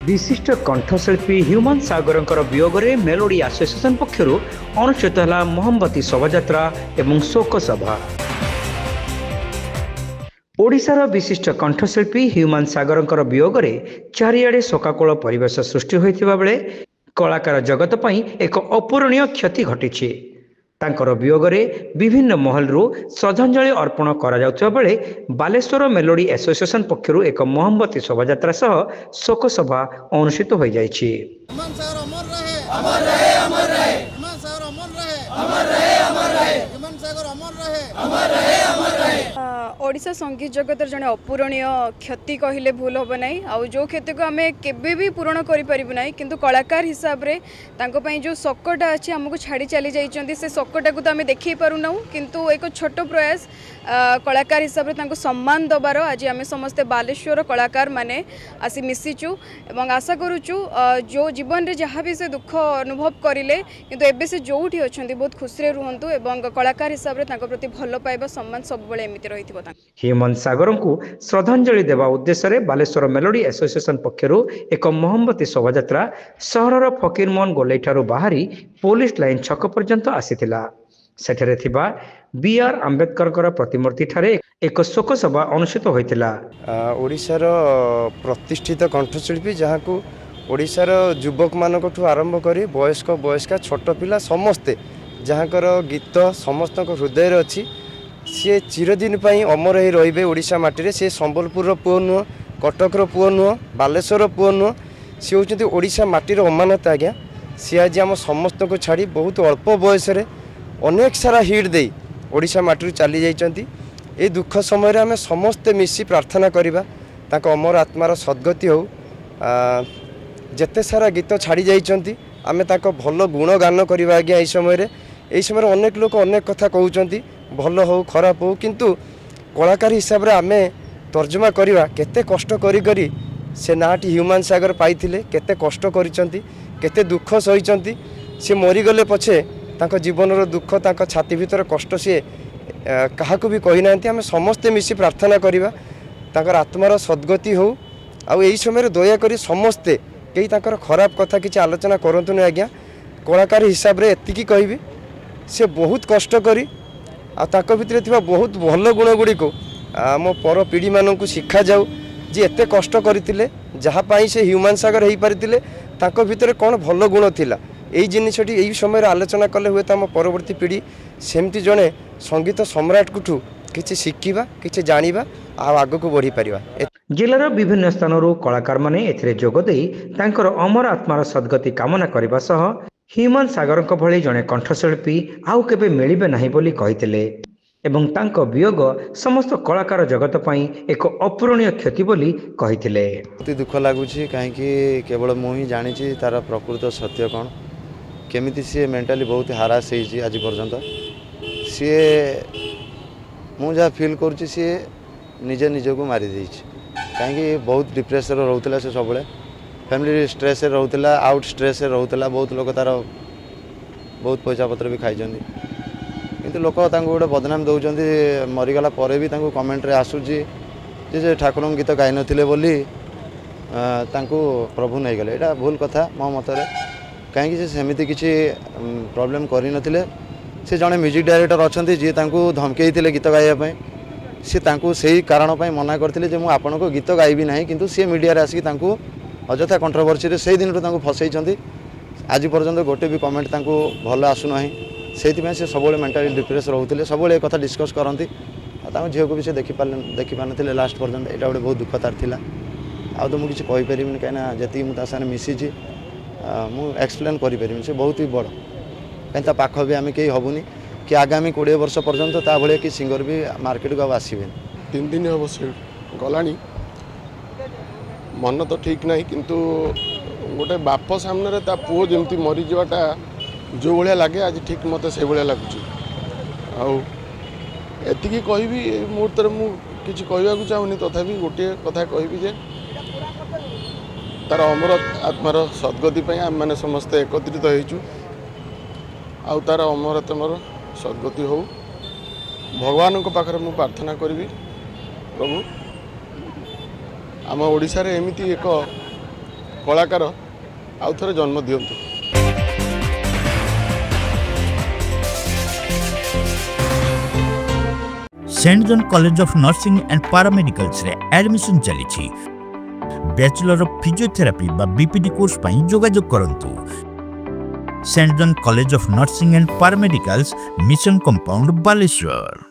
विशिष्ट कंठशिल्पी ह्यूमान सागर वियोगे melody association पक्षर अनुष्ठित है मोहम्मती शोभायात्रा एवं शोक सभा। ओडिशार विशिष्ट कंठशिल्पी ह्यूमान सागर वियोगे चारिआडे शोकाकूल परिवेश सृष्टि होता बेले कलाकार जगत पर एक अपूरणीय क्षति घटी। तांकर वियोगे विभिन्न महलू श्रद्धांजलि अर्पण करा बेले बालेश्वर मेलोडी एसोसिएशन पक्षर एक मोहम्मती शोभायात्रा सह शोक सभा अनुष्ठित हो जाइछि। ओडिशा संगीत जगतर जड़े अपूरणीय क्षति कहले भूल हम ना। आउ जो क्षति को आम केबे भी पूरण करें किंतु कलाकार हिसाब रे तांको पई जो शोकटा अच्छी आमको छाड़ी चली जाइछन्ती से शोकटा को तो आम देखी पारुना किंतु एक छोट प्रयास कलाकार हिसाब रे तांको सम्मान दबार आज आम समस्ते बालेश्वर कलाकार माने आसी मिसिचु एवं आशा करूचु जो जीवन रे जहाँ भी से दुख अनुभव करिले किंतु एबे से जोठी अछन्ती बहुत खुशी रे रुहंतु एवं कलाकार हिसाब रे तांको प्रति भल पाइबा सम्मान सब बेले एमिति रहिथिबो। ह्यूमान सागर को श्रद्धांजलि देवा उद्देश्य बालेश्वर मेलोडी एसोसिएशन पक्षर एक मोहम्मती शोभायात्रा सहरर फकीरमोहन गोलाई ठारू बाहरी पुलिस लाइन छक पर्यंत आसीथिला। सेठरे थिबा बीआर आंबेडकर प्रतिमूर्ति ठारे एक शोक सभा अनुष्ठित होइतिला। ओडिशार प्रतिष्ठित कंठशिल्पी जहाँ को ओडिशार युवक मानकठू आरंभ करी वयस्क वयस्का छोट पिला समस्ते जहाँकर गीत समस्त हृदय अच्छी सी चिरदिन पर अमर ही रे ओडिशा माटी से संबलपुर पुओ नुह कटकर पुओ नुह बालेश्वर पुओ नुह सी होती ओडिशा माटीर अमानत आज्ञा। सी आज आम समस्त को छाड़ी बहुत अल्प बयस अनेक सारा हिट दे ओडिशा माटी चली जाइछन्ती। ए दुख समय आम समस्ते मिसी प्रार्थना करिबा ताको अमर आत्मार सद्गति हो। जेते सारा गीत छाड़ी जाइछन्ती आमे ताको भल गुण गान करिबा आज्ञा। एई समय अनेक लोक अनेक कथा कहउछन्ती भल हो खराब हो किंतु कलाकार हिसाब रे आमे तर्जमा करिबा केते कष्ट करी करी से नाटी ह्यूमान सागर पाइथिले केते कष्ट करिसंती केते दुख सहिसंती। से मरी गले पछे तांको जीवनर दुख तांको छाती भीतर कष्ट से काहाकू भी कहि नांती। आमे समस्ते मिसी प्रार्थना करिबा तांकर आत्मार सद्गति हो। आ एई समय दया करी समस्ते केही तांकर खराब कथा किछि आलोचना करंतु नै आज्ञा। कलाकार हिसाब रे एतिकी कहिबी से बहुत कष्ट करी आक भितर थी बहुत भल गुण गुड़ी को आम पर पीढ़ी मानक शिखा जाऊ जे एत कष्ट करते जहाँपाई से ह्यूमान सागर हो पारे ताक भितर कौन भल गुण थिला यही जिनटी यही समय आलोचना कले हुए आम परवर्ती पीढ़ी सेमती जड़े संगीत सम्राट कुठू किसी शिखा किसी जाना आग को बढ़ी पार। जिलार विभिन्न स्थानों कलाकार माने एथिरे जोगदे तांकर अमर आत्मार सद्गति कामना करने सह ह्यूमान सागर भली जड़े कंठशिल्पी आउ केबे मिलिबे नाही बोली कहिथिले एवं तांको वियोग समस्त कलाकार जगत पई एक अपूरणीय क्षति बोली कहिथिले। बहुत दुख लगुच कहीं केवल मुझे जानी तार प्रकृत सत्य कौन केमिति सी मेंटाली बहुत हारास होती आज पर्यंत सी मु जहाँ फिल करुँची सी निजे निजक मारी कहीं बहुत डिप्रेशन रोला से सब फैमिली स्ट्रेस रोला आउट स्ट्रेस रोला बहुत लोग तार बहुत पैसा पत्र भी खाई किंतु लोक गोटे बदनाम दौरान मरीगला पर भी कमेंट रे आसूची जे ठाकुर गीत गाई नथिले बोली प्रभु नहीं गले। यहाँ भूल कथा मो मतरे कहीं सेमती किसी प्रॉब्लम करी नथिले। से जड़े म्यूजिक डायरेक्टर अच्छा जी धमकई गीत गाइबा सी से कारण मना करते जे मुझे को गीत गाइबी ना किंतु सी मीडिया आसिक अजथा कंट्रोवर्सी से दिन फसई आज पर्यंत गोटे भी कमेंट भल आसुना से सब मेंटाली डिप्रेस रोते सब एक कथा डिस्कस करती झील को भी से देखी पार ना लास्ट पर्यंत यहाँ गोटे बहुत दुखतार था। आ तो मुझे कहीपर कहीं जी मुझे मिसी मुझे एक्सप्लेन करें से बहुत ही बड़ कहीं पाख भी आम कहीं हेबुनि कि आगामी 20 वर्ष पर्यंत ता भाया कि सिंगर भी मार्केट को आसबे 3 दिन हम से गलानी मन तो ठीक ना किंतु गोटे बाप सामने ता पुओ जमती मरी जावाटा जो भाया लगे आज ठीक मत से भाया लगुच। आती कहि मुहूर्त मुझे कहवाक चाहूनी तथापि गोटे कथा कहि जे तार अमर आत्मार सद्गति आम मैंने समस्ते एकत्रित होइचु आउ तार अमर आत्मार सद्गति हो भगवान पाखे मु प्रार्थना करी प्रभु आम ओडिशा रे एमिति एक କଳାକାର ଆଉ ଥରେ ଜନ୍ମ ଦିଅନ୍ତୁ। Saint John college of nursing and paramedicals रे एडमिशन चली बैचलर ऑफ फिजियोथेरापी बा बीपीडी कोर्स पई जोगाजोग करंतु। Saint John college of nursing and paramedicals mission compound Baleshwar.